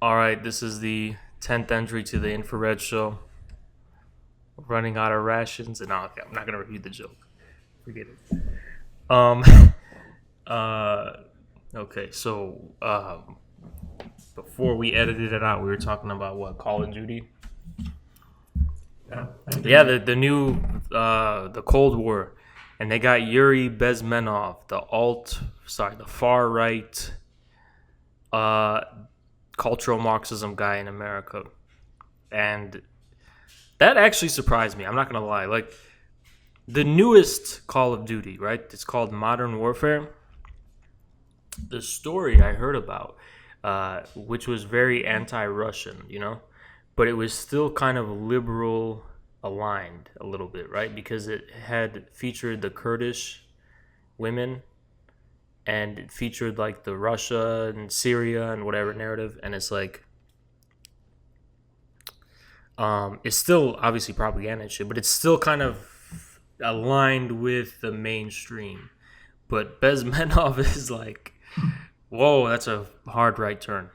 All right, this is the 10th entry to the infrared show. Running out of rations. And okay, I'm not going to repeat the joke. Forget it. Um, uh, okay, so before we edited it out, we were talking about what? Call of Duty? Yeah, the new, the Cold War. And they got Yuri Bezmenov, the far right cultural Marxism guy in America. And that actually surprised me. I'm not going to lie. Like, the newest Call of Duty, right? It's called Modern Warfare. The story I heard about, which was very anti-Russian, but it was still kind of liberal aligned a little bit, right? Because it had featured the Kurdish women and it featured like the Russia and Syria and whatever narrative. And it's like, it's still obviously propaganda and shit, but it's still kind of aligned with the mainstream. But Bezmenov is like, whoa, that's a hard right turn.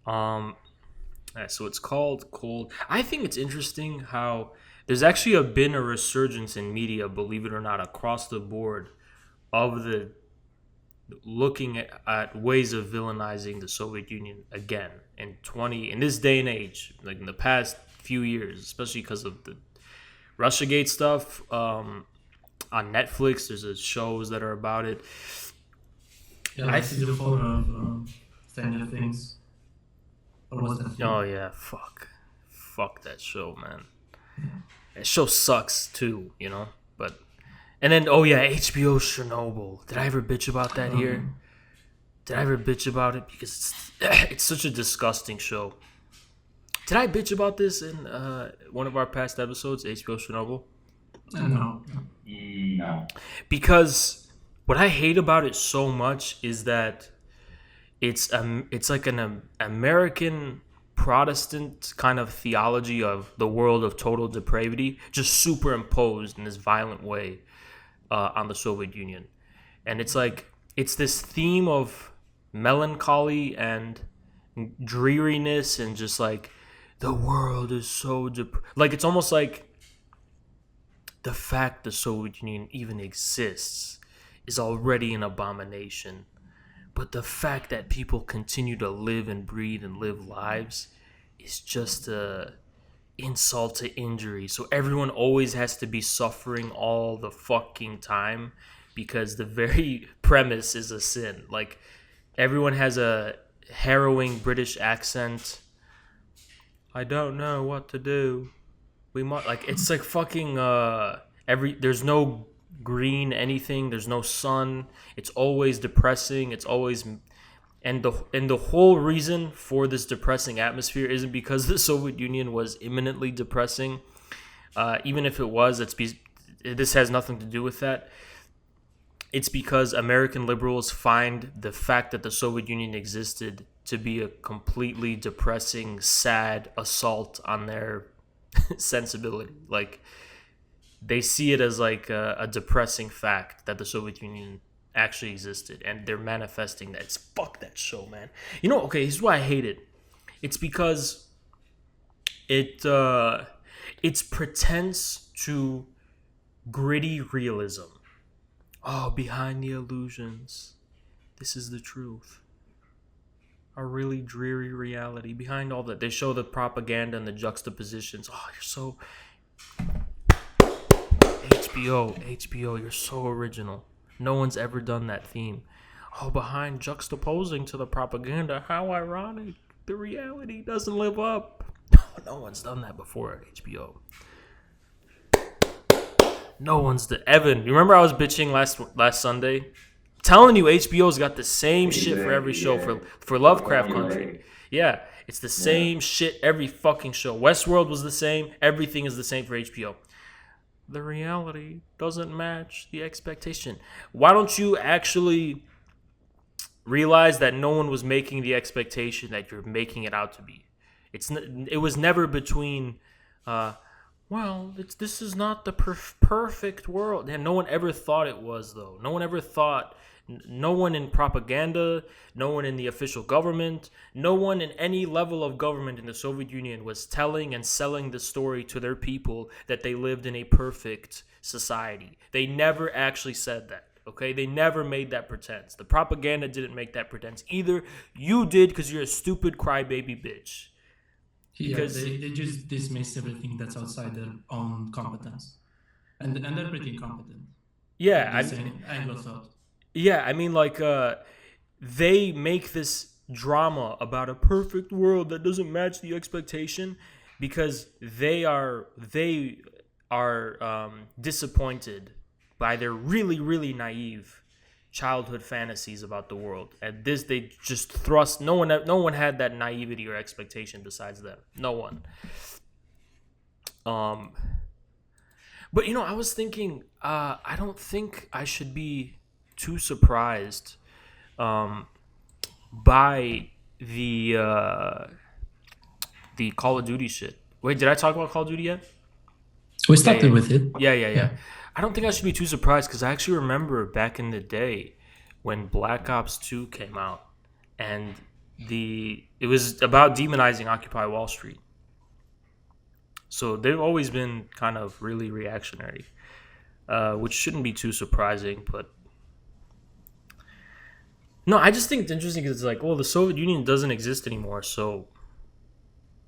So it's called Cold. I think it's interesting how there's actually been a resurgence in media, believe it or not, across the board of the looking at ways of villainizing the Soviet Union again in this day and age, like in the past few years, especially because of the Russiagate stuff. On Netflix, there's shows that are about it. Yeah, I see the photo of Stranger Things. Oh yeah, fuck that show, man. Yeah. That show sucks too, But and then HBO Chernobyl. Did I ever bitch about that here? Did I ever bitch about it? Because it's such a disgusting show. Did I bitch about this in one of our past episodes, HBO Chernobyl? No. Because what I hate about it so much is that it's like an American Protestant kind of theology of the world of total depravity, just superimposed in this violent way on the Soviet Union. And it's like, it's this theme of melancholy and dreariness and just like, the world is so like, it's almost like the fact the Soviet Union even exists is already an abomination. But the fact that people continue to live and breathe and live lives is just a insult to injury. So everyone always has to be suffering all the fucking time because the very premise is a sin. Like, everyone has a harrowing British accent. I don't know what to do. We might it's like fucking there's no green anything, there's no sun, it's always depressing, it's always and the whole reason for this depressing atmosphere isn't because the Soviet Union was imminently depressing. Even if it was, this has nothing to do with that. It's because American liberals find the fact that the Soviet Union existed to be a completely depressing, sad assault on their sensibility. Like, they see it as like a depressing fact that the Soviet Union actually existed, and they're manifesting that. It's fuck that show, man. Okay, here's why I hate it. It's because it's pretense to gritty realism. Oh, behind the illusions, this is the truth. A really dreary reality. Behind all that, they show the propaganda and the juxtapositions. Oh, you're so... HBO, you're so original. No one's ever done that theme. Oh, behind juxtaposing to the propaganda, how ironic. The reality doesn't live up. No one's done that before at HBO. No one's Evan, you remember I was bitching last Sunday? I'm telling you, HBO's got the same shit for every show for Lovecraft Country. Yeah, it's the same shit every fucking show. Westworld was the same. Everything is the same for HBO. The reality doesn't match the expectation. Why don't you actually realize that no one was making the expectation that you're making it out to be? It was never between, this is not the perfect world. And no one ever thought it was, though. No one ever thought No one in propaganda, no one in the official government, no one in any level of government in the Soviet Union was telling and selling the story to their people that they lived in a perfect society. They never actually said that. Okay, they never made that pretense. The propaganda didn't make that pretense either. You did because you're a stupid crybaby bitch. Yeah, Because they just dismiss everything that's outside their own competence, and they're pretty incompetent. yeah, Like I this Anglo thought. yeah, I mean like they make this drama about a perfect world that doesn't match the expectation because they are disappointed by their really naive childhood fantasies about the world, and this they just thrust. No one had that naivety or expectation besides them. No one. um but I was thinking, I don't think I should be too surprised um by the Call of Duty shit. Wait, did I talk about Call of Duty yet? We Yeah, started yeah, with it. yeah. Yeah. I don't think I should be too surprised because I actually remember back in the day when Black Ops 2 came out, and it was about demonizing Occupy Wall Street. So they've always been kind of really reactionary, which shouldn't be too surprising. But no, I just think it's interesting because it's like, well, the Soviet Union doesn't exist anymore, so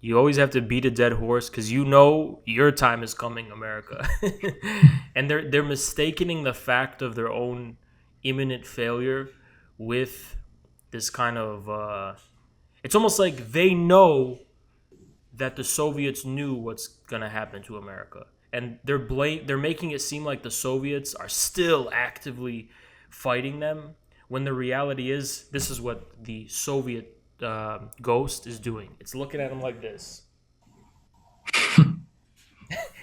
you always have to beat a dead horse because your time is coming, America. And they're mistaking the fact of their own imminent failure with this kind of it's almost like they know that the Soviets knew what's gonna happen to America, and they're making it seem like the Soviets are still actively fighting them, when the reality is this is what the Soviet ghost is doing. It's looking at them like this,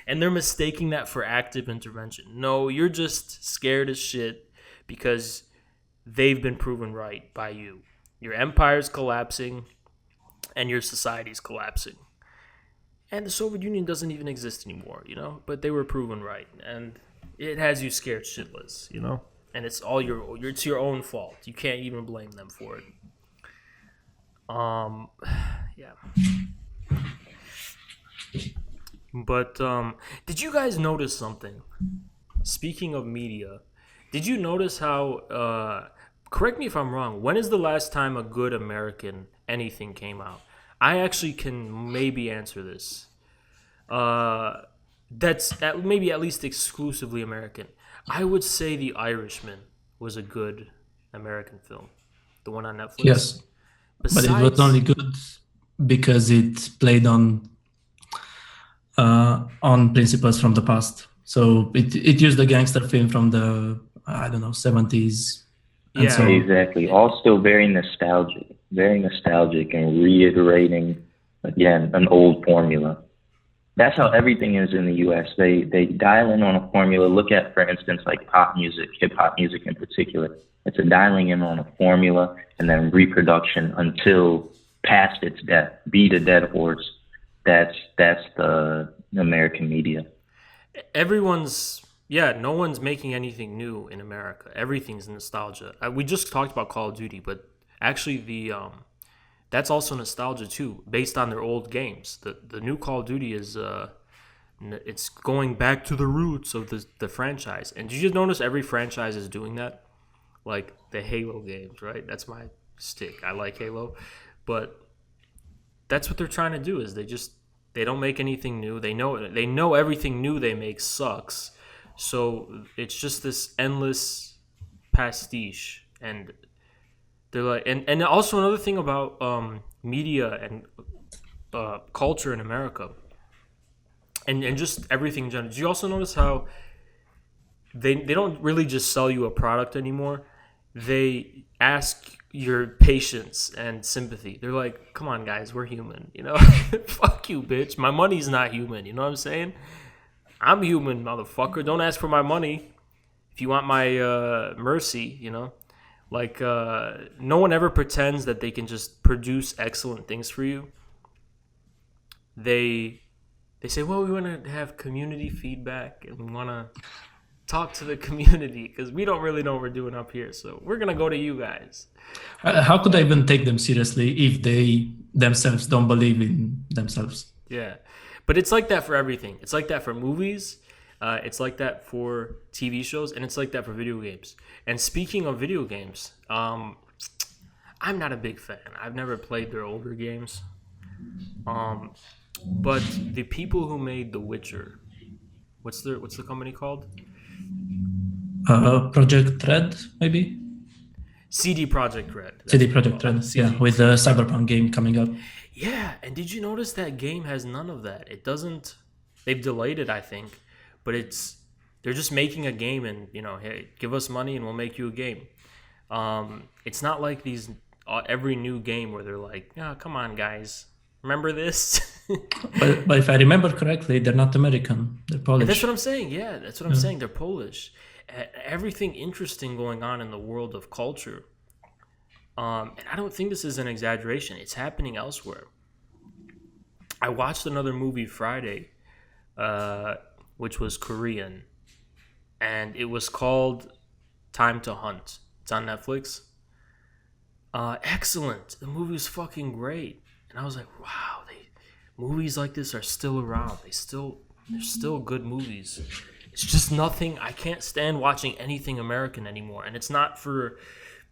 and they're mistaking that for active intervention. No, you're just scared as shit because they've been proven right by you. Your empire's collapsing, and your society's collapsing. And the Soviet Union doesn't even exist anymore, But they were proven right, and it has you scared shitless. And it's all it's your own fault. You can't even blame them for it. Um, yeah. But did you guys notice something? Speaking of media, did you notice how? Correct me if I'm wrong. When is the last time a good American anything came out? I actually can maybe answer this. Uh, maybe at least exclusively American. I would say The Irishman was a good American film, the one on Netflix. Yes, but it was only Besides, good because it played on principles from the past. So it used a gangster film from the, I don't know, 70s. And yeah, so Exactly. All still very nostalgic and reiterating again an old formula. That's how everything is in the US. They dial in on a formula. Look at, for instance, like pop music, hip hop music in particular. It's a dialing in on a formula and then reproduction until past its death. Beat a dead horse. That's the American media. no one's making anything new in America. Everything's nostalgia. We just talked about Call of Duty, but actually that's also nostalgia too, based on their old games. The new Call of Duty is it's going back to the roots of the franchise. And did you just notice every franchise is doing that? Like the Halo games, right? That's my stick. I like Halo, but that's what they're trying to do. Is they don't make anything new. They know everything new they make sucks. So it's just this endless pastiche, and they're like, and also another thing about media and culture in America, and just everything in general. Do you also notice how they don't really just sell you a product anymore? They ask your patience and sympathy. They're like, come on, guys, we're human. Fuck you, bitch. My money's not human. You know what I'm saying? I'm human, motherfucker. Don't ask for my money if you want my mercy. Like, no one ever pretends that they can just produce excellent things for you. They say, well, we want to have community feedback, and we want to talk to the community because we don't really know what we're doing up here. So we're gonna go to you guys. How could I even take them seriously if they themselves don't believe in themselves? Yeah, but it's like that for everything. It's like that for movies. It's like that for TV shows, and it's like that for video games. And speaking of video games, I'm not a big fan. I've never played their older games. But the people who made The Witcher, what's the company called? Project Red, maybe? CD Projekt Red. That's CD what it's Project called. Red, CD. yeah, with the Cyberpunk game coming up. Yeah, and did you notice that game has none of that? It doesn't. They've delayed it, I think, but they're just making a game, and hey, give us money and we'll make you a game. It's not like these every new game where they're like, oh, come on, guys, remember this? But if I remember correctly, they're not American. They're Polish. That's what I'm saying. Yeah, that's what I'm saying. They're Polish. Everything interesting going on in the world of culture. And I don't think this is an exaggeration. It's happening elsewhere. I watched another movie Friday, which was Korean, and it was called Time to Hunt. It's on Netflix. Excellent. The movie was fucking great, and I was like, wow, movies like this are still around. They're still good movies. It's just nothing. I can't stand watching anything American anymore, and it's not for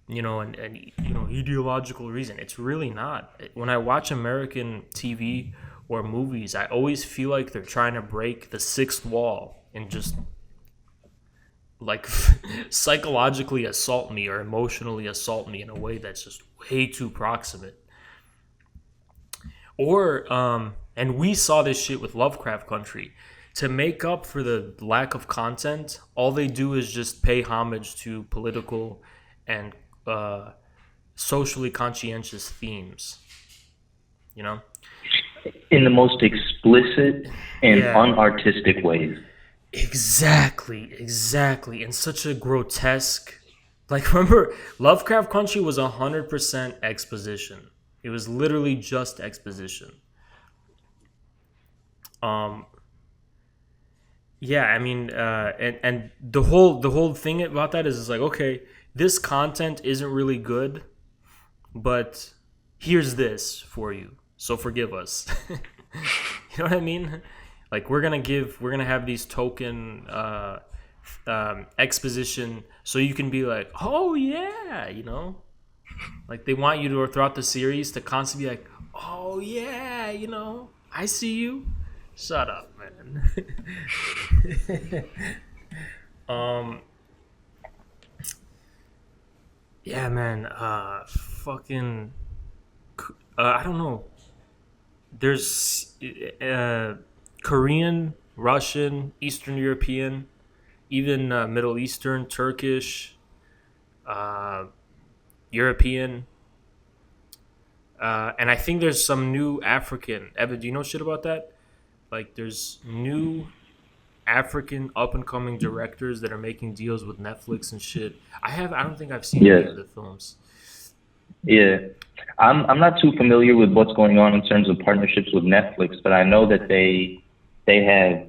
an ideological reason. It's really not. When I watch American TV or movies, I always feel like they're trying to break the sixth wall and just like psychologically assault me or emotionally assault me in a way that's just way too proximate. Or and we saw this shit with Lovecraft Country. To make up for the lack of content, all they do is just pay homage to political and socially conscientious themes. In the most explicit and unartistic ways. Exactly. In such a grotesque... Like, remember, Lovecraft Country was 100% exposition. It was literally just exposition. Yeah, I mean, and the whole thing about that is like, okay, this content isn't really good, but here's this for you, so forgive us. You know what I mean? Like we're gonna have these token exposition, so you can be like, oh yeah, like they want you to throughout the series to constantly be like, oh yeah, I see you. Shut up, man. Yeah, man. Fucking. I don't know. There's Korean, Russian, Eastern European, even Middle Eastern, Turkish, European, and I think there's some new African. Evan, do you know shit about that? Like, there's new African up-and-coming directors that are making deals with Netflix and shit. I don't think I've seen any of the films. Yeah. I'm not too familiar with what's going on in terms of partnerships with Netflix, but I know that they have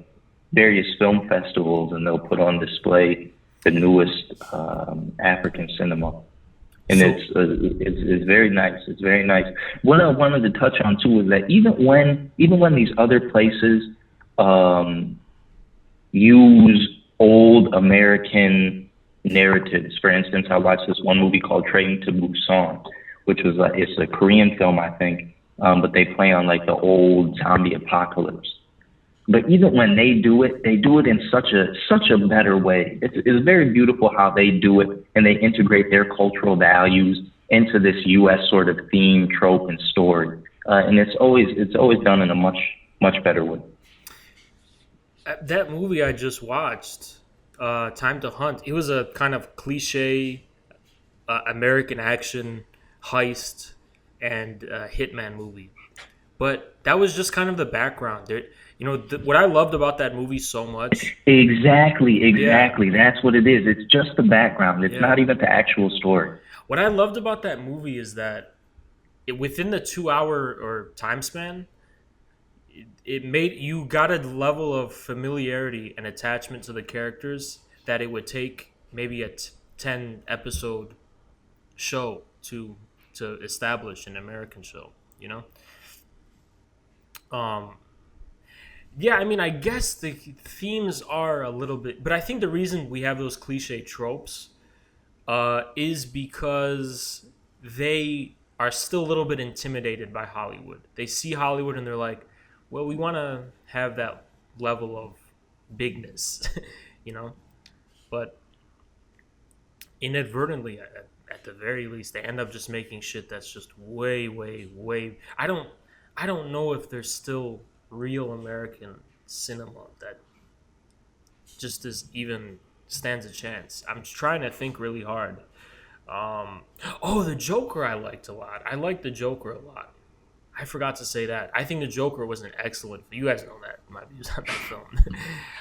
various film festivals and they'll put on display the newest African cinema. And it's very nice. It's very nice. What I wanted to touch on too is that even when these other places use old American narratives, for instance, I watched this one movie called Train to Busan, which was it's a Korean film, I think, but they play on like the old zombie apocalypse. But even when they do it in such a better way. It's very beautiful how they do it, and they integrate their cultural values into this U.S. sort of theme, trope, and story. And it's always done in a much better way. That movie I just watched, Time to Hunt, it was a kind of cliche American action heist and hitman movie. But that was just kind of the background. What I loved about that movie so much. Exactly. Yeah. That's what it is. It's just the background. It's not even the actual story. What I loved about that movie is that within the 2-hour or time span, it made you got a level of familiarity and attachment to the characters that it would take maybe a 10 episode show to establish an American show, you know? Um, yeah, I mean, I guess the themes are a little bit, but I think the reason we have those cliche tropes is because they are still a little bit intimidated by Hollywood. They see Hollywood and they're like, well, we want to have that level of bigness, you know? But inadvertently, at the very least, they end up just making shit that's just way, way, way. I don't know if there's still real American cinema that just is even stands a chance. I'm trying to think really hard. Oh, the Joker I liked a lot. I liked the Joker a lot. I forgot to say that. I think the Joker was an excellent. You guys know that my views on that film.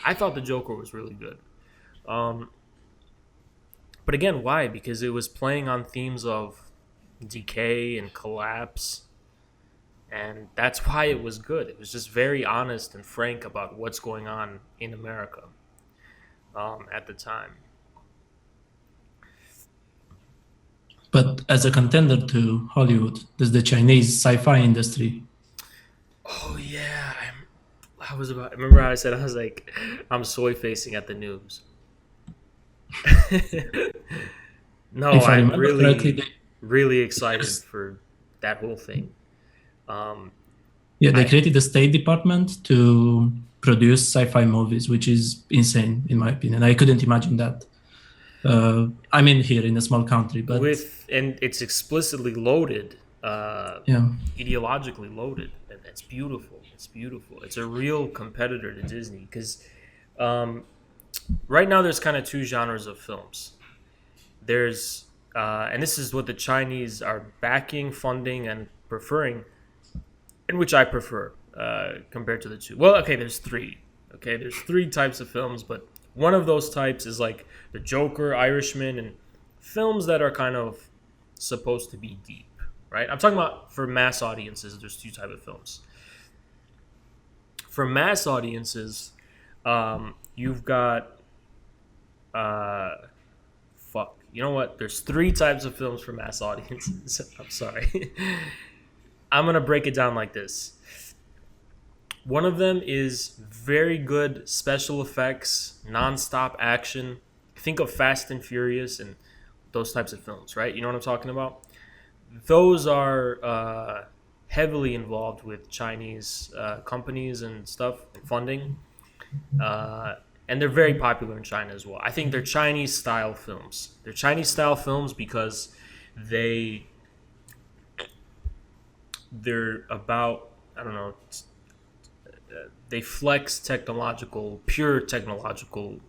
I thought the Joker was really good. But again, why? Because it was playing on themes of decay and collapse, and that's why it was good. It was just very honest and frank about what's going on in America at the time. But as a contender to Hollywood, there's the Chinese sci-fi industry. Oh yeah, I was about. Remember how I said I was like, I'm soy facing at the news. No, If I I'm remember correctly, really, really excited for that whole thing. they created the State Department to produce sci-fi movies, which is insane in my opinion. I couldn't imagine that. I mean, here in a small country, but And it's explicitly loaded, yeah, ideologically loaded, and it's beautiful. It's beautiful. It's a real competitor to Disney because right now there's kind of two genres of films. There's and this is what the Chinese are backing, funding, and preferring, and which I prefer compared to the two. Well, okay, there's three. Okay, there's three types of films, but one of those types is like the Joker, Irishman, and films that are kind of supposed to be deep, right? I'm talking about for mass audiences, there's two types of films. For mass audiences, you've got you know what? There's three types of films for mass audiences. I'm sorry. I'm going to break it down like this. One of them is very good special effects, non-stop action. Think of Fast and Furious and those types of films, right? You know what I'm talking about? Those are heavily involved with Chinese companies and stuff, and funding. And they're very popular in China as well. I think they're Chinese style films. They're Chinese style films because they're about, I don't know, they flex pure technological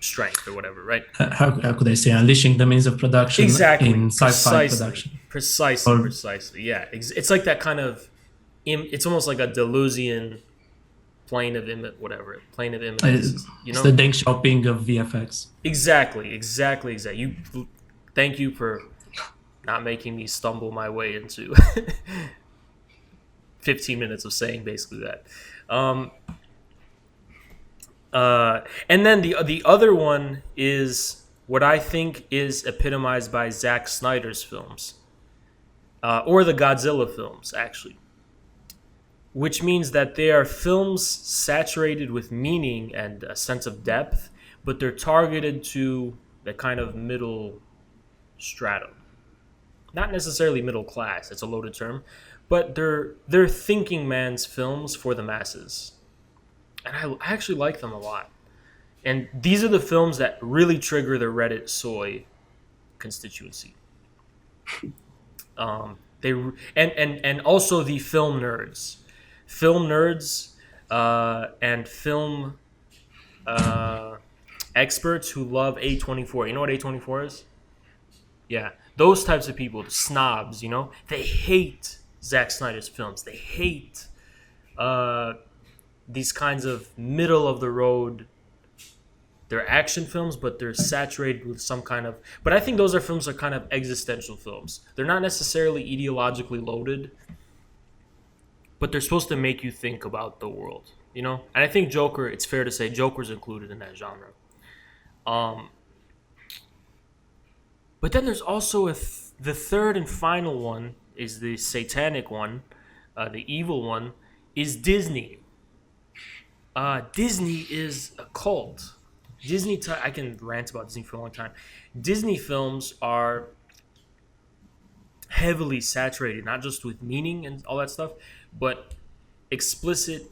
strength or whatever, right? how could I say, unleashing the means of production Exactly. in sci-fi production. Precisely. Yeah, it's like that kind of. It's almost like a Deleuzian plane of images. You know, It's the Deng Xiaoping of VFX. Exactly. Thank you for not making me stumble my way into 15 minutes of saying basically that. And then the other one is what I think is epitomized by Zack Snyder's films, or the Godzilla films, actually. Which means that they are films saturated with meaning and a sense of depth, but they're targeted to the kind of middle stratum. Not necessarily middle class, it's a loaded term, but they're thinking man's films for the masses. And I actually like them a lot. And these are the films that really trigger the Reddit soy constituency. And also the film nerds. Film nerds and film experts who love A24. You know what A24 is? Yeah. Those types of people, the snobs, you know, they hate Zack Snyder's films. They hate these kinds of middle of the road. They're action films, but they're saturated with some kind of. But I think those are films that are kind of existential films. They're not necessarily ideologically loaded, but they're supposed to make you think about the world, you know. And I think Joker. It's fair to say Joker's included in that genre. Um, but then there's also the third and final one is the satanic one, the evil one is Disney. Disney is a cult. I can rant about Disney for a long time. Disney films are heavily saturated, not just with meaning and all that stuff, but explicit,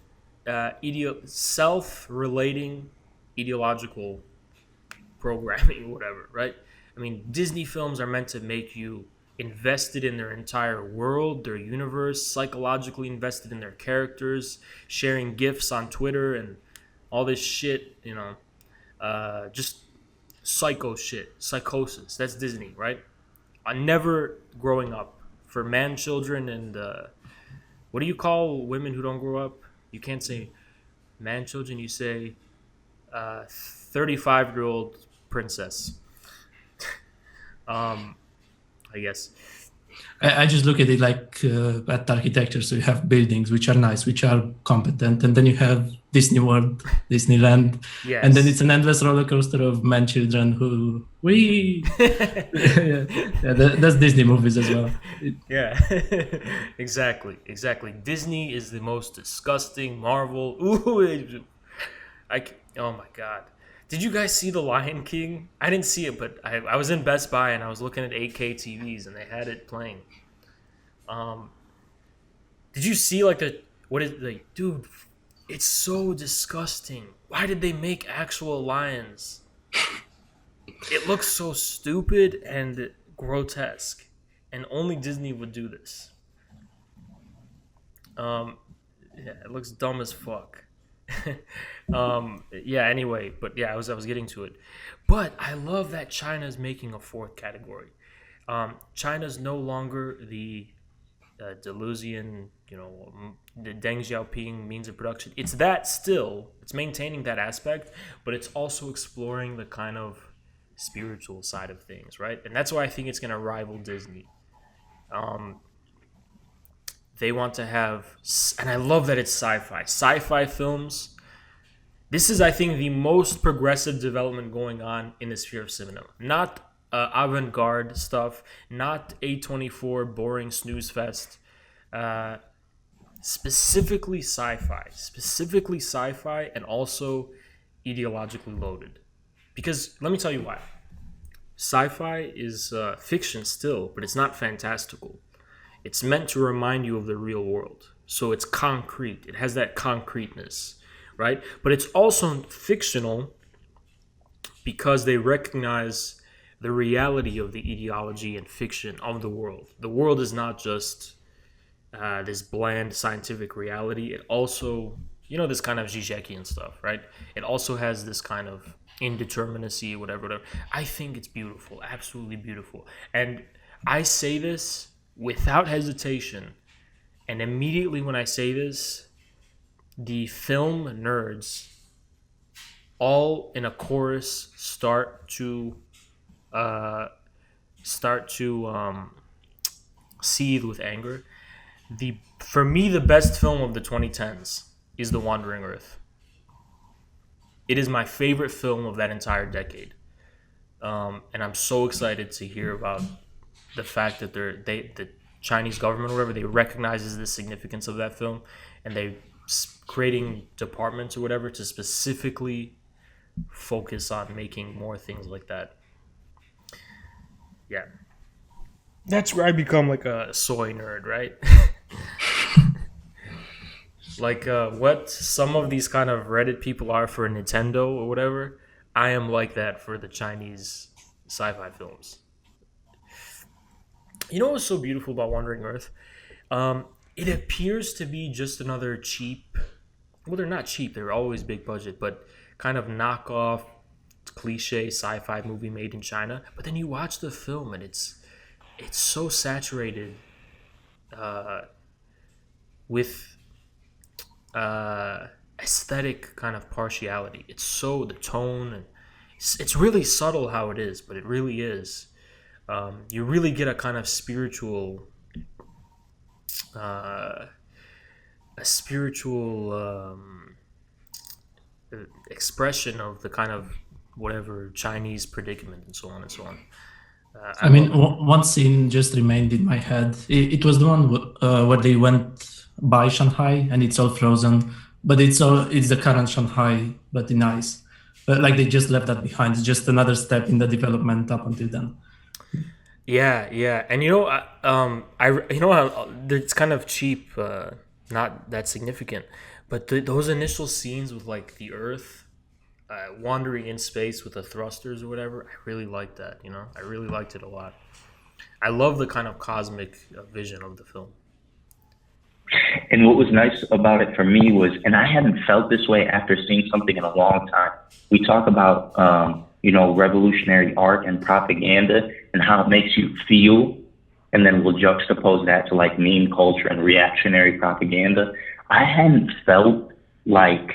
self-relating ideological programming or whatever, right? I mean, Disney films are meant to make you invested in their entire world, their universe, psychologically invested in their characters, sharing gifs on Twitter and all this shit, just psycho shit, psychosis. That's Disney, right? I never growing up for man children and what do you call women who don't grow up? You can't say man children. You say 35-year-old princess. I guess. I just look at it like at architecture. So you have buildings which are nice, which are competent, and then you have Disney World, Disneyland, Yes. and then it's an endless roller coaster of man children who that's Disney movies as well. Yeah, exactly. Disney is the most disgusting Marvel. Ooh, oh my god. Did you guys see The Lion King? I didn't see it, but I was in Best Buy and I was looking at 8K TVs and they had it playing. Did you see dude? It's so disgusting. Why did they make actual lions? It looks so stupid and grotesque, and only Disney would do this. Yeah, it looks dumb as fuck. Yeah. Anyway, but yeah, I was getting to it. But I love that China's making a fourth category. China's no longer the Delusion, the Deng Xiaoping means of production. It's that still. It's maintaining that aspect, but it's also exploring the kind of spiritual side of things, right? And that's why I think it's going to rival Disney. They want to have, and I love that it's sci-fi. Sci-fi films. This is, I think, the most progressive development going on in the sphere of cinema. Not avant-garde stuff, not A24 boring snooze fest. Specifically sci-fi, and also ideologically loaded. Because let me tell you why. Sci-fi is fiction still, but it's not fantastical. It's meant to remind you of the real world. So it's concrete. It has that concreteness, right? But it's also fictional because they recognize the reality of the ideology and fiction of the world. The world is not just this bland scientific reality. It also, this kind of Zizekian stuff, right? It also has this kind of indeterminacy, whatever. I think it's beautiful, absolutely beautiful. And I say this without hesitation. And immediately when I say this, the film nerds all in a chorus start to seethe with anger. For me, the best film of the 2010s is The Wandering Earth. It is my favorite film of that entire decade. And I'm so excited to hear about the fact that the Chinese government or whatever, they recognizes the significance of that film, and they creating departments or whatever to specifically focus on making more things like that. Yeah. That's where I become like a soy nerd, right? Like what some of these kind of Reddit people are for Nintendo or whatever, I am like that for the Chinese sci-fi films. You know what's so beautiful about Wandering Earth? It appears to be just another cheap, well, they're not cheap, they're always big budget, but kind of knockoff, cliche sci-fi movie made in China. But then you watch the film and it's so saturated with aesthetic kind of partiality. It's so, the tone, and it's really subtle how it is, but it really is. You really get a kind of spiritual expression of the kind of whatever Chinese predicament and so on and so on. I I mean, love it. one scene just remained in my head. It was the one where they went by Shanghai and it's all frozen, but it's the current Shanghai, but in ice. But like they just left that behind. It's just another step in the development up until then. Yeah, yeah, and you know how it's kind of cheap, not that significant, but those initial scenes with like the Earth wandering in space with the thrusters or whatever, I really liked that. You know, I really liked it a lot. I love the kind of cosmic vision of the film. And what was nice about it for me was, and I hadn't felt this way after seeing something in a long time. We talk about, revolutionary art and propaganda and how it makes you feel, and then we'll juxtapose that to like meme culture and reactionary propaganda. I hadn't felt like,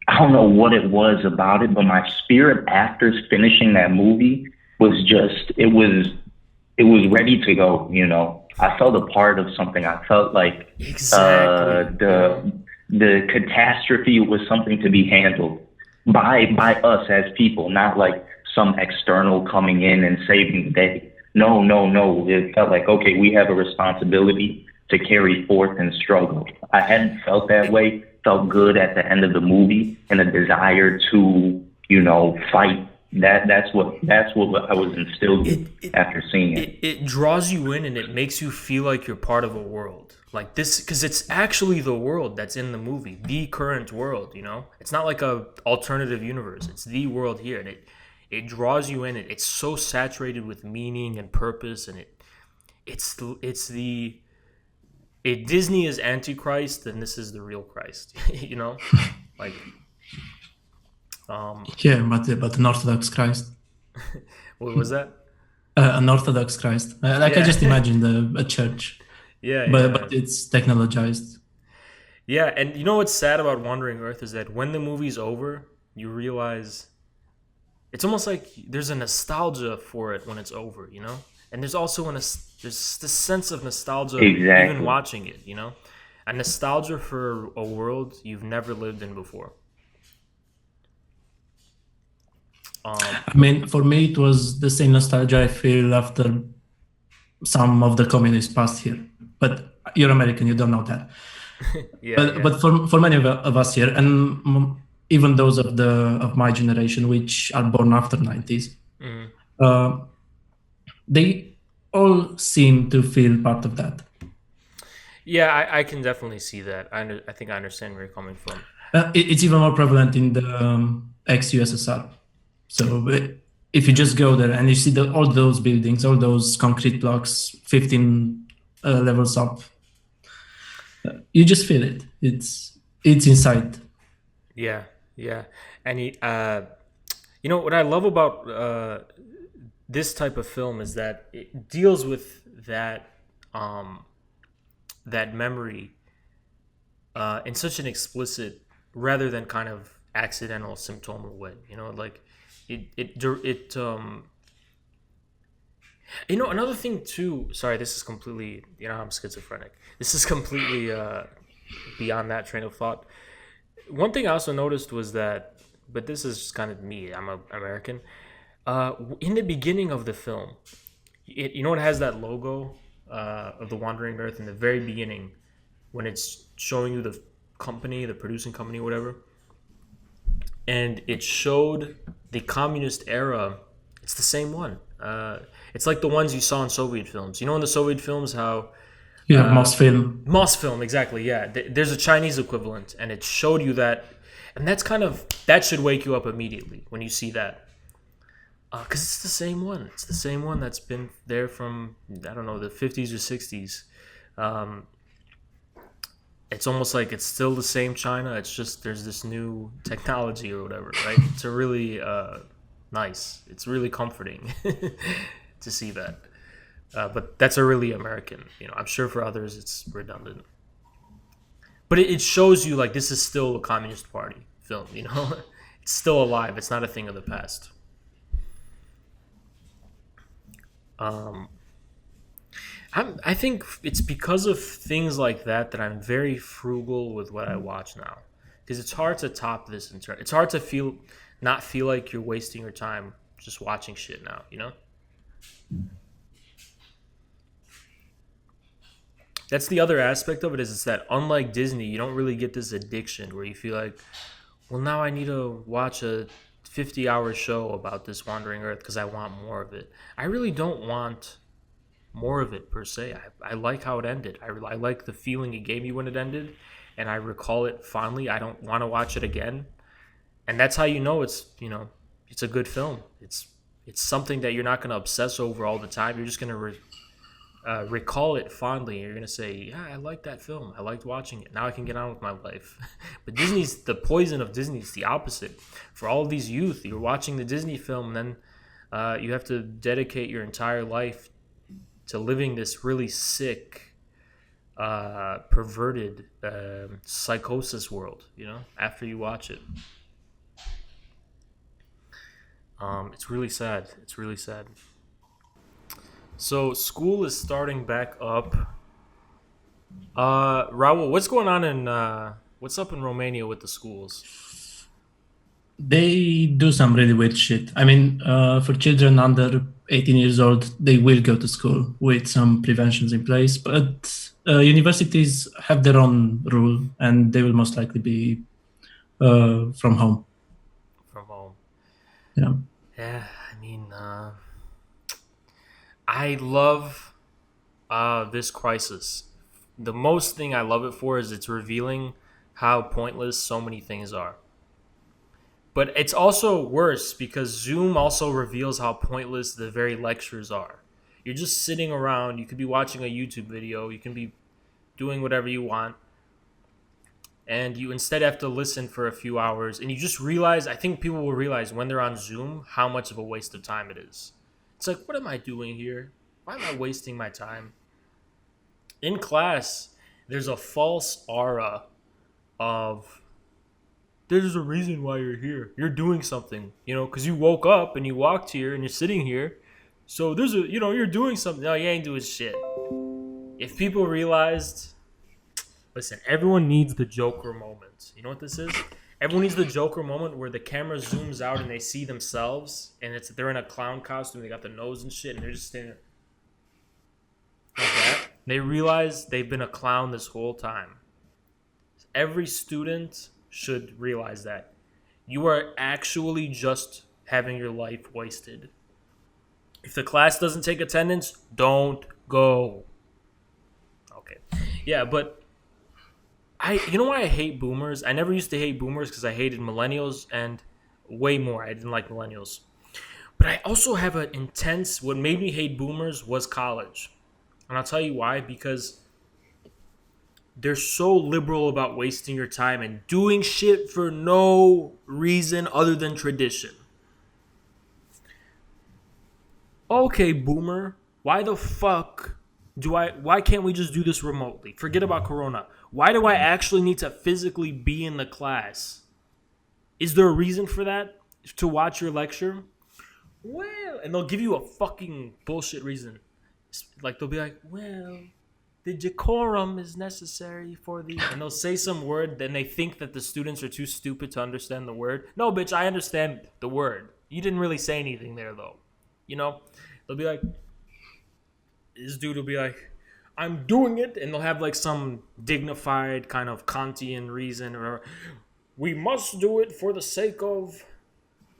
I don't know what it was about it, but my spirit after finishing that movie was just, it was ready to go, you know. I felt a part of something. I felt like Exactly. You know. the catastrophe was something to be handled by us as people, not like some external coming in and saving the day. No, no, no. It felt like, okay, we have a responsibility to carry forth and struggle. I hadn't felt that way. Felt good at the end of the movie and a desire to, fight. That's what I was instilled with It after seeing it. it draws you in and it makes you feel like you're part of a world like this because it's actually the world that's in the movie, the current world. You know, it's not like a alternative universe. It's the world here, and it draws you in. It's so saturated with meaning and purpose, and it's the if Disney is Antichrist, then this is the real Christ. You know, like um, Yeah, but an Orthodox Christ, what was that? an Orthodox Christ. Like I Yeah, just imagined a church, yeah, but yeah. it's technologized. Yeah, and you know what's sad about Wandering Earth is that when the movie's over, you realize it's almost like there's a nostalgia for it when it's over, you know? And there's also there's this sense of nostalgia even Exactly. watching it, you know? A nostalgia for a world you've never lived in before. Um, I mean, for me, it was the same nostalgia I feel after some of the communists passed here. But you're American, you don't know that. yeah, But yeah. but for many of us here, and even those of my generation, which are born after 90s, Mhm. uh, they all seem to feel part of that. Yeah, I can definitely see that. I think I understand where you're coming from. It's even more prevalent in the ex-USSR. So if you just go there and you see all those buildings, all those concrete blocks, 15 levels up, you just feel it. It's inside. Yeah, yeah. And you know what I love about this type of film is that it deals with um, that memory in such an explicit rather than kind of accidental symptomal way. You know, like it you know, another thing too. Sorry, this is completely. You know, I'm schizophrenic. This is completely beyond that train of thought. One thing I also noticed was that, but this is just kind of me. I'm a American. In the beginning of the film, you know, it has that logo of the Wandering Earth in the very beginning when it's showing you the company, the producing company, whatever, and it showed the communist era. It's the same one. It's like the ones you saw in Soviet films. You know, in the Soviet films, how You have most film. Mosfilm, exactly. Yeah, there's a Chinese equivalent, and it showed you that, and that's kind of that should wake you up immediately when you see that, because it's the same one. It's the same one that's been there from I don't know the 50s or 60s. Um, it's almost like it's still the same China. It's just there's this new technology or whatever, right? It's a really nice. It's really comforting to see that. But that's a really American. You know, I'm sure for others it's redundant. But it shows you like this is still a communist party film. You know, it's still alive. It's not a thing of the past. Um, I think it's because of things like that that I'm very frugal with what I watch now. because it's hard to top this in turn. It's hard to not feel like you're wasting your time just watching shit now, you know? That's the other aspect of it is that unlike Disney, you don't really get this addiction where you feel like, well, now I need to watch a 50-hour show about this wandering Earth because I want more of it. I really don't want more of it per se. I like how it ended. I like the feeling it gave me when it ended, and I recall it fondly. I don't want to watch it again, and that's how you know it's a good film. It's something that you're not going to obsess over all the time. You're just going to recall it fondly. You're gonna say, "Yeah, I liked that film. I liked watching it. Now I can get on with my life." But the poison of Disney is the opposite. For all of these youth, you're watching the Disney film, and then you have to dedicate your entire life to living this really sick, perverted psychosis world. You know, after you watch it, it's really sad. It's really sad. So school is starting back up. Raul, what's going on what's up in Romania with the schools? They do some really weird shit. I mean, for children under 18 years old, they will go to school with some preventions in place, but universities have their own rule, and they will most likely be from home. From home. Yeah. Yeah, I mean, I love this crisis. The most thing I love it for is it's revealing how pointless so many things are. But it's also worse because Zoom also reveals how pointless the very lectures are. You're just sitting around. You could be watching a YouTube video. You can be doing whatever you want. And you instead have to listen for a few hours. And you just realize, I think people will realize when they're on Zoom how much of a waste of time it is. It's like, what am I doing here? Why am I wasting my time? In class, there's a false aura of, there's a reason why you're here. You're doing something, because you woke up and you walked here and you're sitting here. So you're doing something. No, you ain't doing shit. If people realized, listen, everyone needs the Joker moment. You know what this is? Everyone needs the Joker moment where the camera zooms out and they see themselves, and they're in a clown costume. They got the nose and shit, and they're just standing like that. They realize they've been a clown this whole time. Every student should realize that. You are actually just having your life wasted. If the class doesn't take attendance, don't go. Okay. Yeah, but you know why I hate boomers? I never used to hate boomers because I hated millennials, and way more, I didn't like millennials. But I also have an intense, what made me hate boomers was college. And I'll tell you why, because they're so liberal about wasting your time and doing shit for no reason other than tradition. Okay, boomer, why the fuck why can't we just do this remotely? Forget about Corona. Why do I actually need to physically be in the class? Is there a reason for that? To watch your lecture? Well, and they'll give you a fucking bullshit reason. Like, they'll be like, well, the decorum is necessary for the... And they'll say some word, then they think that the students are too stupid to understand the word. No, bitch, I understand the word. You didn't really say anything there, though. They'll be like... This dude will be like, I'm doing it, and they'll have like some dignified kind of Kantian reason, or we must do it for the sake of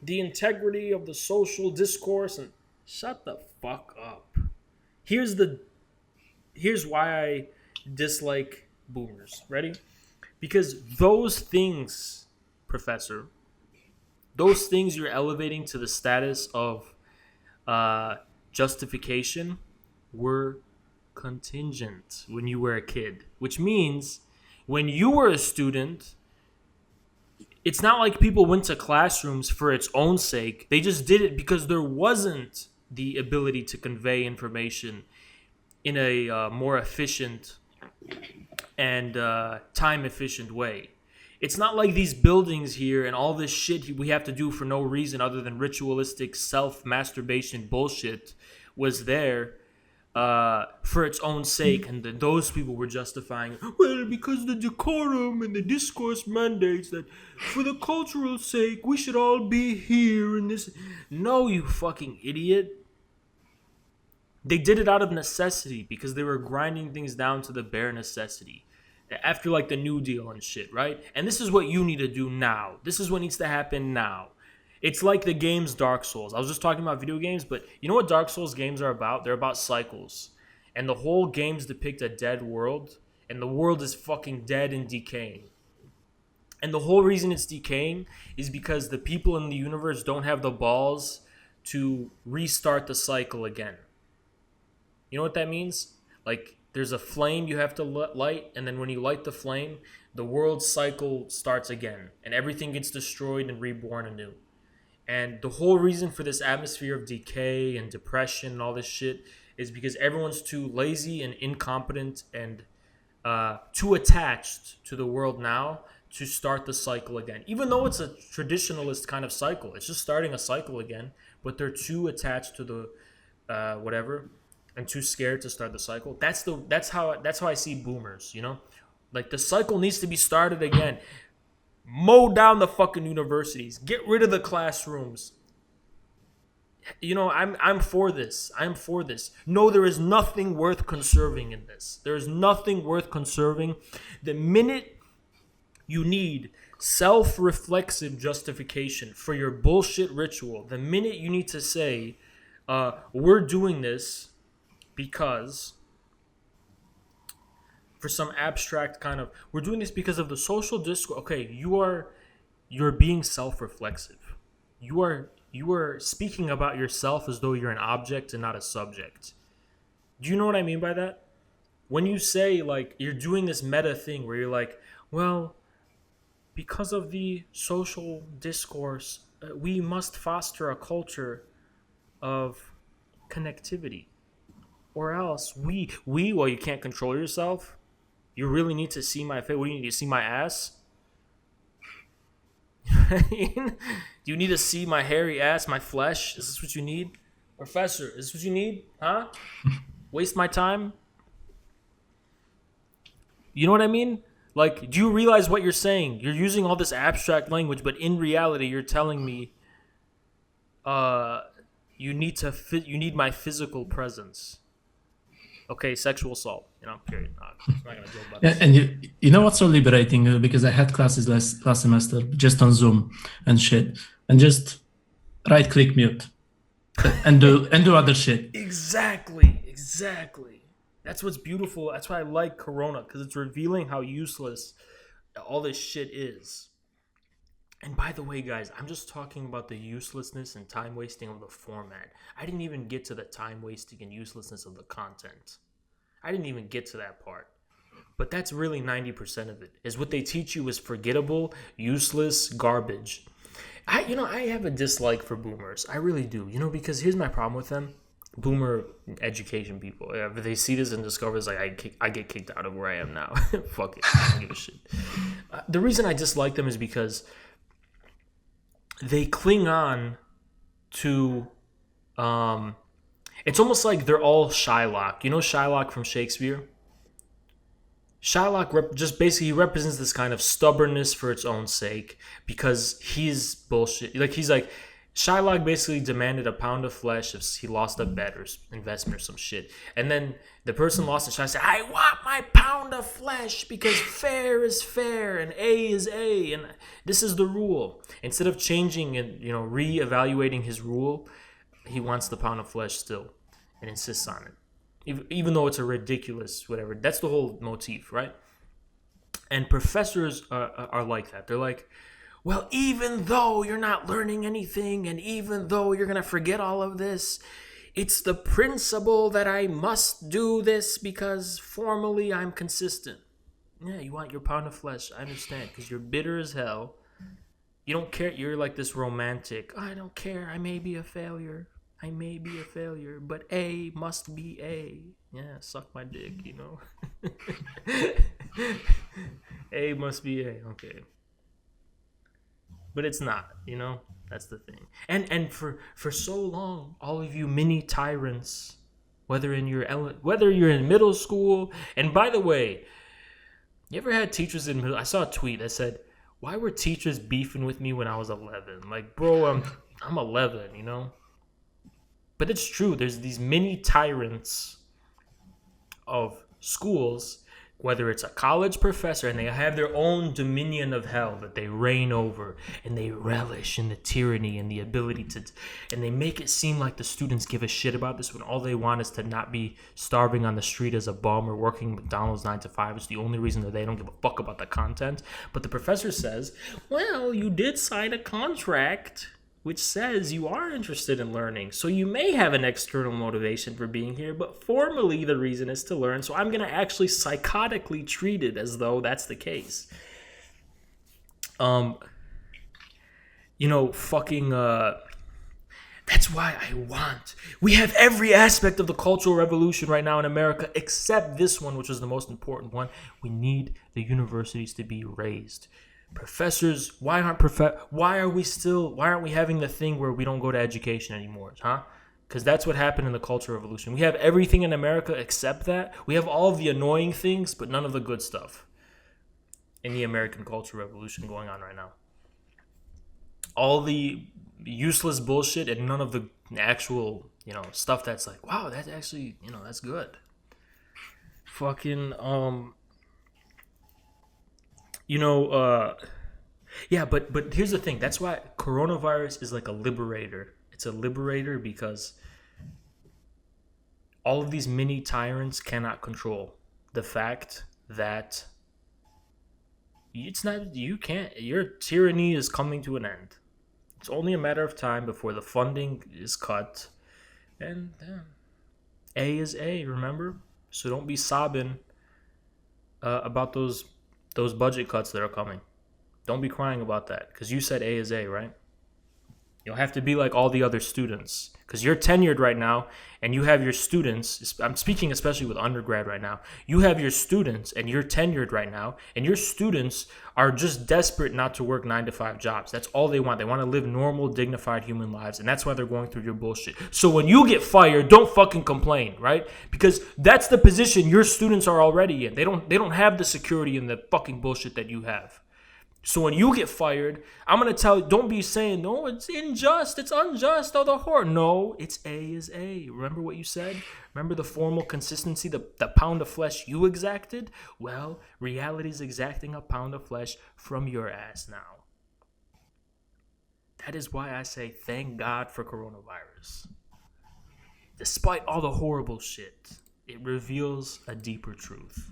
the integrity of the social discourse. And shut the fuck up. Here's why I dislike boomers. Ready? Because those things, Professor, those things you're elevating to the status of justification were contingent when you were a kid, which means when you were a student, it's not like people went to classrooms for its own sake. They just did it because there wasn't the ability to convey information in a more efficient and time-efficient way. It's not like these buildings here and all this shit we have to do for no reason other than ritualistic self-masturbation bullshit was there for its own sake, and those people were justifying, well, because the decorum and the discourse mandates that for the cultural sake we should all be here in this. No, you fucking idiot. They did it out of necessity because they were grinding things down to the bare necessity after like the New Deal and shit, right? And this is what you need to do now. This is what needs to happen now. It's like the games Dark Souls. I was just talking about video games, but you know what Dark Souls games are about? They're about cycles. And the whole games depict a dead world, and the world is fucking dead and decaying. And the whole reason it's decaying is because the people in the universe don't have the balls to restart the cycle again. You know what that means? Like, there's a flame you have to light, and then when you light the flame, the world cycle starts again, and everything gets destroyed and reborn anew. And the whole reason for this atmosphere of decay and depression and all this shit is because everyone's too lazy and incompetent and too attached to the world now to start the cycle again. Even though it's a traditionalist kind of cycle, it's just starting a cycle again, but they're too attached to the whatever and too scared to start the cycle. That's how I see boomers, you know? Like, the cycle needs to be started again. Mow down the fucking universities. Get rid of the classrooms. You know, I'm for this. I'm for this. No, there is nothing worth conserving in this. There is nothing worth conserving. The minute you need self-reflexive justification for your bullshit ritual, the minute you need to say, we're doing this because for some abstract kind of, we're doing this because of the social discourse. Okay, you're being self-reflexive. You are speaking about yourself as though you're an object and not a subject. Do you know what I mean by that? When you say, like, you're doing this meta thing where you're like, well, because of the social discourse, we must foster a culture of connectivity, or else well, you can't control yourself. You really need to see my face. What do you need to see my ass? Do you need to see my hairy ass, my flesh? Is this what you need? Professor, is this what you need? Huh? Waste my time? You know what I mean? Like, do you realize what you're saying? You're using all this abstract language, but in reality, you're telling me you need my physical presence. Okay, sexual assault. You know, period. I'm not gonna joke about this. And you know what's so liberating? Because I had classes last semester just on Zoom and shit, and just right click mute and do other shit. Exactly. That's what's beautiful. That's why I like Corona, because it's revealing how useless all this shit is. And by the way, guys, I'm just talking about the uselessness and time wasting of the format. I didn't even get to the time wasting and uselessness of the content. I didn't even get to that part. But that's really 90% of it. Is what they teach you is forgettable, useless garbage. I have a dislike for boomers. I really do. You know, because here's my problem with them. Boomer education people. If they see this and discover this, like, I get kicked out of where I am now. Fuck it. I don't give a shit. The reason I dislike them is because they cling on to it's almost like they're all Shylock. You know Shylock from Shakespeare? Shylock just basically represents this kind of stubbornness for its own sake because he's bullshit. Like, he's like, Shylock basically demanded a pound of flesh if he lost a bet or investment or some shit. And then the person lost, and Shylock said, I want my pound of flesh because fair is fair and A is A. And this is the rule. Instead of changing and, re-evaluating his rule, he wants the pound of flesh still and insists on it. Even though it's a ridiculous whatever. That's the whole motif, right? And professors are like that. They're like, well, even though you're not learning anything and even though you're going to forget all of this, it's the principle that I must do this because formally I'm consistent. Yeah, you want your pound of flesh. I understand, because you're bitter as hell. You don't care. You're like this romantic. I don't care. I may be a failure. But A must be A. Yeah, suck my dick, A must be A. Okay. But it's not, that's the thing. And for so long, all of you mini tyrants whether you're in middle school. And by the way, you ever had teachers in middle? I saw a tweet that said, "Why were teachers beefing with me when I was 11?" Like, bro, I'm 11, you know. But it's true. There's these mini tyrants of schools, whether it's a college professor, and they have their own dominion of hell that they reign over, and they relish in the tyranny and the ability to, and they make it seem like the students give a shit about this when all they want is to not be starving on the street as a bum or working McDonald's 9 to 5. It's the only reason that they don't give a fuck about the content. But the professor says, well, you did sign a contract which says you are interested in learning. So you may have an external motivation for being here, but formally the reason is to learn. So I'm going to actually psychotically treat it as though that's the case. That's why we have every aspect of the Cultural Revolution right now in America, except this one, which is the most important one. We need the universities to be raised. Professors, why aren't we having the thing where we don't go to education anymore, huh? Because that's what happened in the Cultural Revolution. We have everything in America except that. We have all of the annoying things, but none of the good stuff in the American Cultural Revolution going on right now. All the useless bullshit and none of the actual, stuff that's like, wow, that's actually, that's good. Fucking, but here's the thing. That's why coronavirus is like a liberator. It's a liberator because all of these mini tyrants cannot control the fact that your tyranny is coming to an end. It's only a matter of time before the funding is cut. And A is A, remember? So don't be sobbing about those budget cuts that are coming. Don't be crying about that, because you said A is A, right? You'll have to be like all the other students, because you're tenured right now, and you have your students. I'm speaking especially with undergrad right now. You have your students, and you're tenured right now, and your students are just desperate not to work 9 to 5 jobs. That's all they want. They want to live normal, dignified human lives, and that's why they're going through your bullshit. So when you get fired, don't fucking complain, right? Because that's the position your students are already in. They don't have the security and the fucking bullshit that you have. So when you get fired, I'm going to tell you, don't be saying, no, it's unjust, it's unjust, oh, the horror. No, it's A is A. Remember what you said? Remember the formal consistency, the pound of flesh you exacted? Well, reality is exacting a pound of flesh from your ass now. That is why I say thank God for coronavirus. Despite all the horrible shit, it reveals a deeper truth.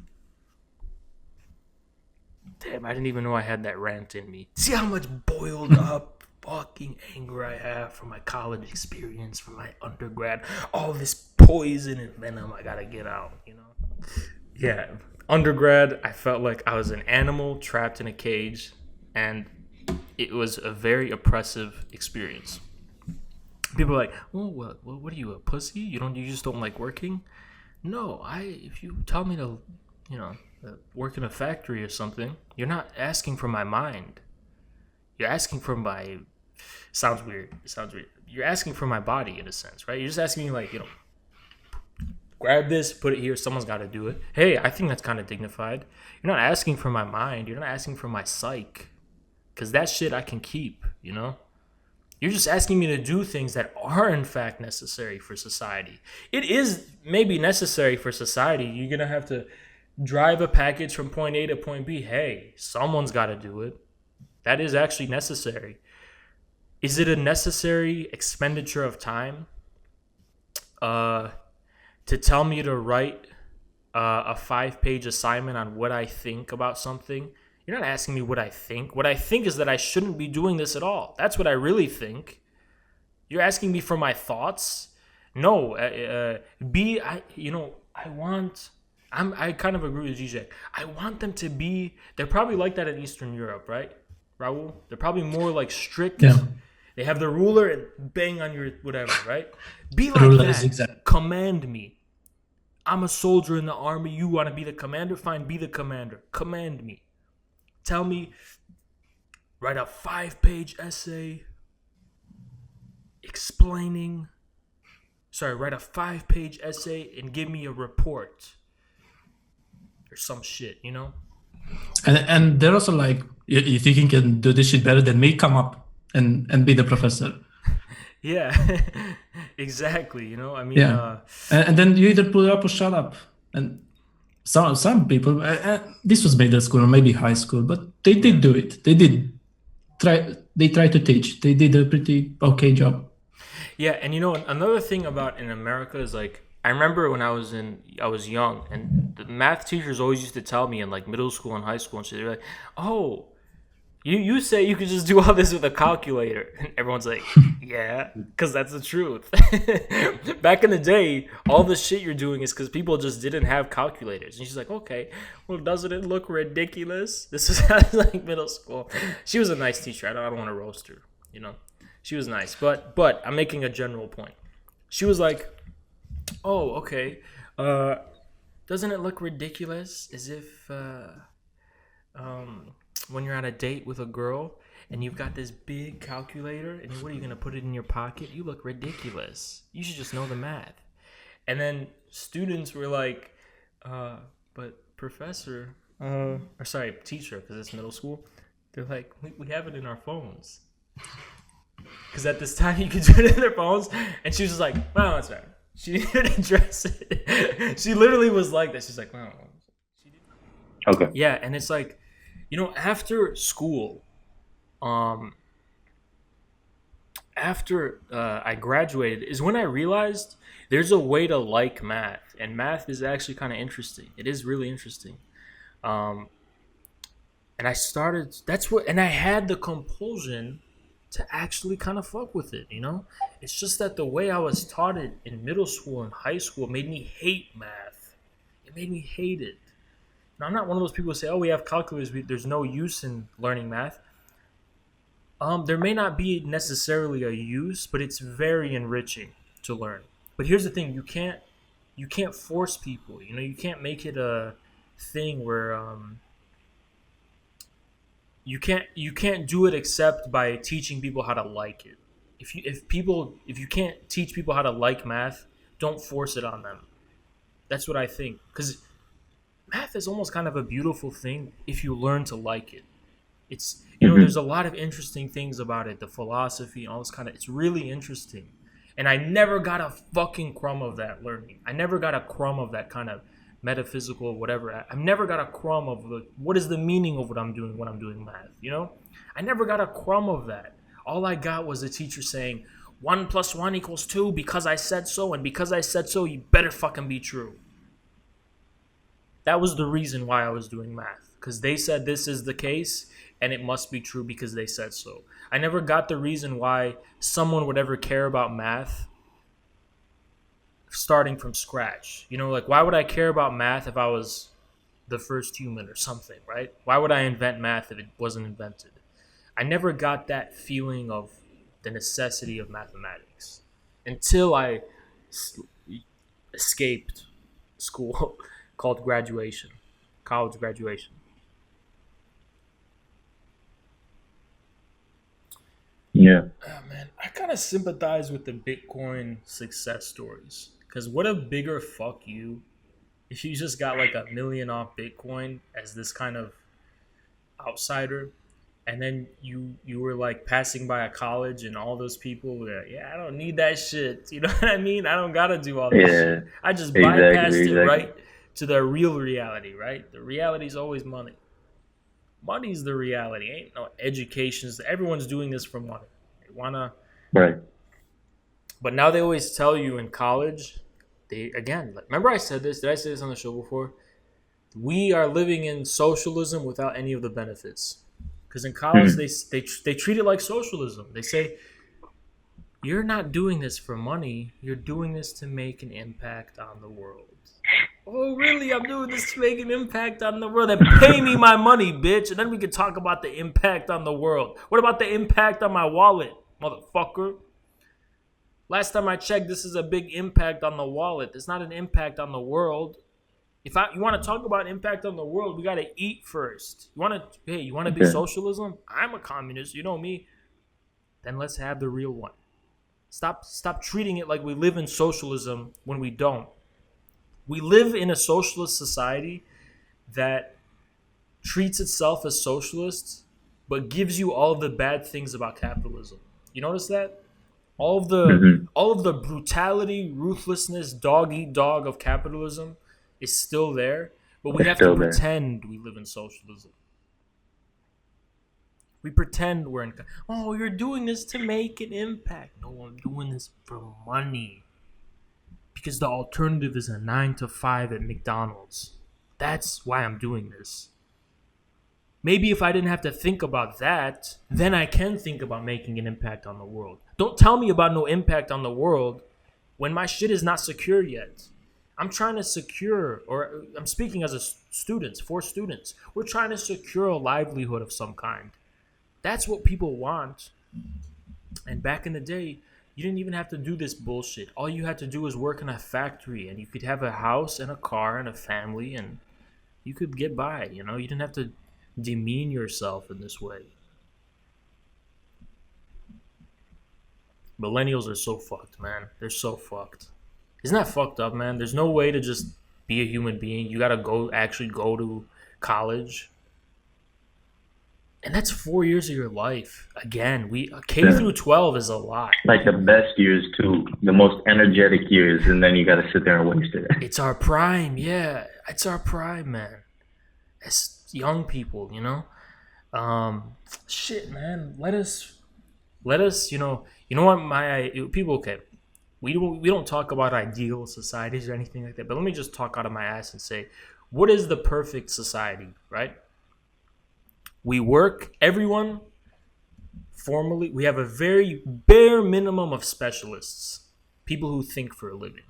Damn, I didn't even know I had that rant in me. See how much boiled up fucking anger I have from my college experience, from my undergrad. All this poison and venom I gotta get out, Yeah, undergrad, I felt like I was an animal trapped in a cage, and it was a very oppressive experience. People are like, oh, what are you, a pussy? You just don't like working? No, if you tell me to, work in a factory or something, you're not asking for my mind. You're asking for my... Sounds weird. You're asking for my body in a sense, right? You're just asking me like, grab this, put it here, someone's got to do it. Hey, I think that's kind of dignified. You're not asking for my mind. You're not asking for my psyche. Because that shit I can keep, You're just asking me to do things that are in fact necessary for society. It is maybe necessary for society. You're going to have to drive a package from point A to point B. Hey, someone's got to do it. That is actually necessary. Is it a necessary expenditure of time to tell me to write a 5-page assignment on what I think about something? You're not asking me what I think. What I think is that I shouldn't be doing this at all. That's what I really think. You're asking me for my thoughts? No. I kind of agree with GJ. I want them to be... They're probably like that in Eastern Europe, right, Raul? They're probably more like strict. Yeah. They have the ruler and bang on your whatever, right? Be like that. Exactly. Command me. I'm a soldier in the army. You want to be the commander? Fine, be the commander. Command me. Tell me, write a 5-page essay explaining write a 5-page essay and give me a report or some shit, you know? And they're also like, you think you can do this shit better than me? Come up and be the professor. Yeah, exactly. You know, I mean, Yeah. And then you either pull up or shut up. And some people, this was middle school or maybe high school, but they did do it. They did try. They tried to teach. They did a pretty okay job. yeah, and you know, another thing about in America is like, I remember when I was young, and the math teachers always used to tell me in like middle school and high school and shit. They're like, "Oh, you say you could just do all this with a calculator," and everyone's like, "Yeah, because that's the truth." Back in the day, all the shit you're doing is because people just didn't have calculators. And she's like, "Okay, well, doesn't it look ridiculous?" This was like middle school. She was a nice teacher. I don't want to roast her. You know, she was nice, but I'm making a general point. She was like, "Oh, okay. Doesn't it look ridiculous as if when you're on a date with a girl and you've got this big calculator and what are you gonna put it in your pocket? You look ridiculous. You should just know the math." And then students were like, "But professor, or sorry, teacher, because it's middle school." They're like, we have it in our phones." Because at this time you could do it in their phones, and she was just like, "Well, that's right." She didn't address it. She literally was like that. She's like, "Wow." Okay. Yeah, and it's like, you know, after school, after I graduated, is when I realized there's a way to like math, and math is actually kind of interesting. It is really interesting. And I started. And I had the compulsion to actually kind of fuck with it, you know? It's just that the way I was taught it in middle school and high school made me hate math. It made me hate it. Now, I'm not one of those people who say, "Oh, we have calculators, there's no use in learning math." There may not be necessarily a use, but it's very enriching to learn. But here's the thing, you can't force people, you know? You can't make it a thing where you can't do it except by teaching people how to like it. If you can't teach people how to like math, don't force it on them. That's what I think, because math is almost kind of a beautiful thing if you learn to like it. It's, you know, there's a lot of interesting things about it, the philosophy, all this kind of. It's really interesting, and I never got a fucking crumb of that learning. I never got a crumb of that kind of metaphysical whatever. I've never got a crumb of what is the meaning of what I'm doing when I'm doing math, you know? I never got a crumb of that. All I got was a teacher saying 1 + 1 = 2 because I said so, and because I said so, you better fucking be true. That was the reason why I was doing math, because they said this is the case and it must be true because they said so. I never got the reason why someone would ever care about math starting from scratch. You know, like, why would I care about math if I was the first human or something, right? Why would I invent math if it wasn't invented? I never got that feeling of the necessity of mathematics until I escaped school called graduation, college graduation. Yeah. Oh, man, I kind of sympathize with the Bitcoin success stories, because what a bigger fuck you if you just got like $1 million off Bitcoin as this kind of outsider, and then you were like passing by a college and all those people were like, "Yeah, I don't need that shit." You know what I mean? I don't gotta do all this shit. I just bypassed it right to the real reality, right? The reality is always money. Money's the reality. Ain't no educations. Everyone's doing this for money. They wanna. Right. But now they always tell you in college, remember I said this? Did I say this on the show before? We are living in socialism without any of the benefits. Because in college, they treat it like socialism. They say, "You're not doing this for money. You're doing this to make an impact on the world." Oh, really? I'm doing this to make an impact on the world? Then pay me my money, bitch, and then we can talk about the impact on the world. What about the impact on my wallet, motherfucker? Last time I checked, this is a big impact on the wallet. It's not an impact on the world. You want to talk about impact on the world, we got to eat first. You want to be socialism? I'm a communist. You know me. Then let's have the real one. Stop treating it like we live in socialism when we don't. We live in a socialist society that treats itself as socialist, but gives you all of the bad things about capitalism. You notice that? Mm-hmm. All of the brutality, ruthlessness, dog eat dog of capitalism is still there, but we It's have to still there. pretend we live in socialism. We pretend we're in. Oh, you're doing this to make an impact. No, I'm doing this for money. Because the alternative is a 9 to 5 at McDonald's. That's why I'm doing this. Maybe if I didn't have to think about that, then I can think about making an impact on the world. Don't tell me about no impact on the world when my shit is not secure yet. I'm trying to secure, or I'm speaking as a students, for students. We're trying to secure a livelihood of some kind. That's what people want. And back in the day, you didn't even have to do this bullshit. All you had to do was work in a factory, and you could have a house and a car and a family, and you could get by. You didn't have to demean yourself in this way. Millennials are so fucked, man. They're so fucked. Isn't that fucked up, man? There's no way to just be a human being. You gotta actually go to college. And that's 4 years of your life. Again, K through 12 is a lot. Like the best years too, the most energetic years, and then you got to sit there and waste it. It's our prime, yeah. It's our prime, man. As young people, shit, man. Let us, what, people. Okay, we don't talk about ideal societies or anything like that. But let me just talk out of my ass and say, what is the perfect society, right? We work, everyone, formally, we have a very bare minimum of specialists, people who think for a living.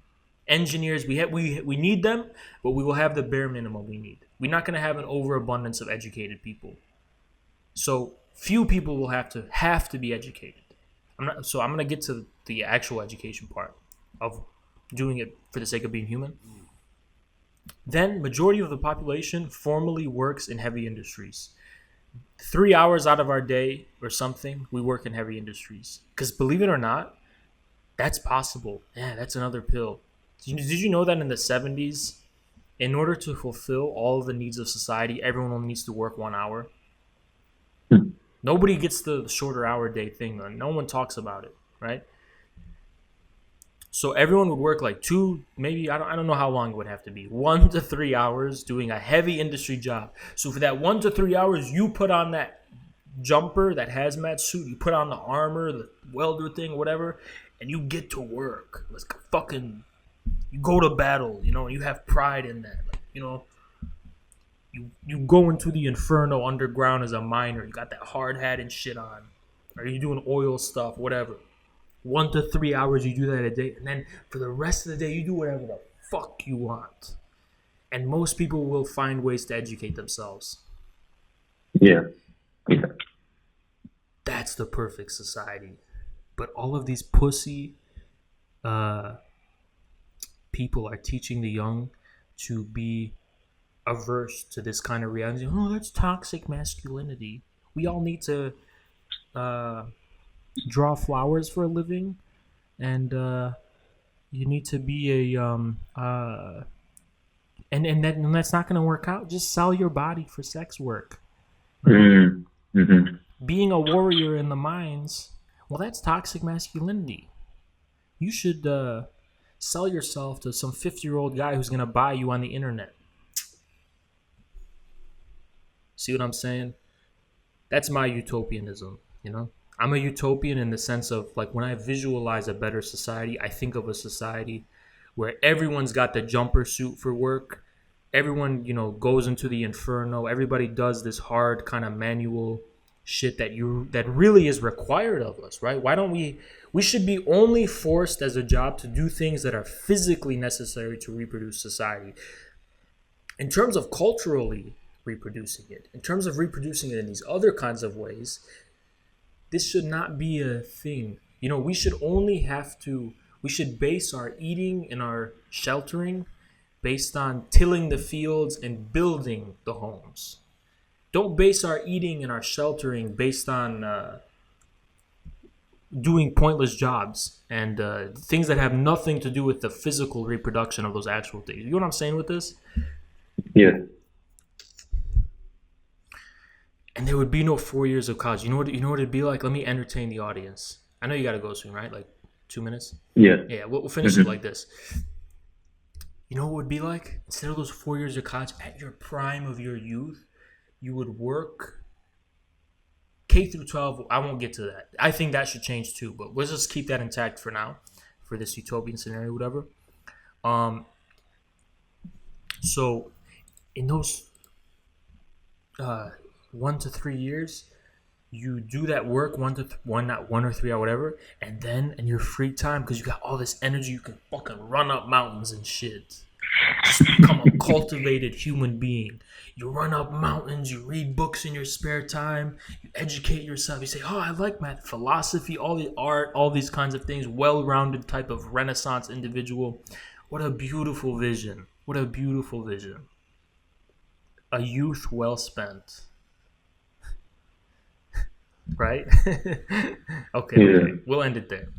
Engineers, we need them, but we will have the bare minimum we need. We're not going to have an overabundance of educated people. So few people will have to be educated. I'm going to get to the actual education part of doing it for the sake of being human. Then, majority of the population formally works in heavy industries. 3 hours out of our day or something, we work in heavy industries. Because believe it or not, that's possible. Yeah, that's another pill. Did you know that in the 70s, in order to fulfill all of the needs of society, everyone only needs to work 1 hour? Nobody gets the shorter hour day thing. No one talks about it, right? So everyone would work like maybe, I don't know how long it would have to be, 1 to 3 hours doing a heavy industry job. So for that 1 to 3 hours, you put on that jumper, that hazmat suit, you put on the armor, the welder thing, whatever, and you get to work. It's fucking, you go to battle, you have pride in that. You go into the inferno underground as a miner. You got that hard hat and shit on. Or you doing oil stuff, whatever. 1 to 3 hours you do that a day. And then for the rest of the day, you do whatever the fuck you want. And most people will find ways to educate themselves. Yeah. That's the perfect society. But all of these pussy people are teaching the young to be averse to this kind of reality. Oh, that's toxic masculinity. We all need to draw flowers for a living, and you need to be and that's not going to work out. Just sell your body for sex work. Mm-hmm. Being a warrior in the mines, well, that's toxic masculinity. You should sell yourself to some 50-year-old guy who's going to buy you on the internet. See what I'm saying? That's my utopianism, I'm a utopian in the sense of, like, when I visualize a better society, I think of a society where everyone's got the jumper suit for work. Everyone, goes into the inferno. Everybody does this hard kind of manual shit that really is required of us, right? Why don't we should be only forced as a job to do things that are physically necessary to reproduce society. In terms of culturally reproducing it, in terms of reproducing it in these other kinds of ways, this should not be a thing. We should base our eating and our sheltering based on tilling the fields and building the homes. Don't base our eating and our sheltering based on doing pointless jobs and things that have nothing to do with the physical reproduction of those actual things. You know what I'm saying with this? Yeah. And there would be no 4 years of college. You know what it'd be like? Let me entertain the audience. I know you got to go soon, right? Like 2 minutes. Yeah. Yeah, we'll finish it like this. You know what it would be like? Instead of those 4 years of college, at your prime of your youth, you would work K through 12. I won't get to that. I think that should change too, but let's just keep that intact for now, for this utopian scenario, whatever. So in those 1 to 3 years, you do that work not 1 or 3 or whatever, and then in your free time, because you got all this energy, you can fucking run up mountains and shit. Just become a cultivated human being. You run up mountains, you read books in your spare time, you educate yourself, you say, oh, I like math, philosophy, all the art, all these kinds of things, well-rounded type of Renaissance individual. What a beautiful vision. What a beautiful vision. A youth well spent. Right? Okay, we'll end it there.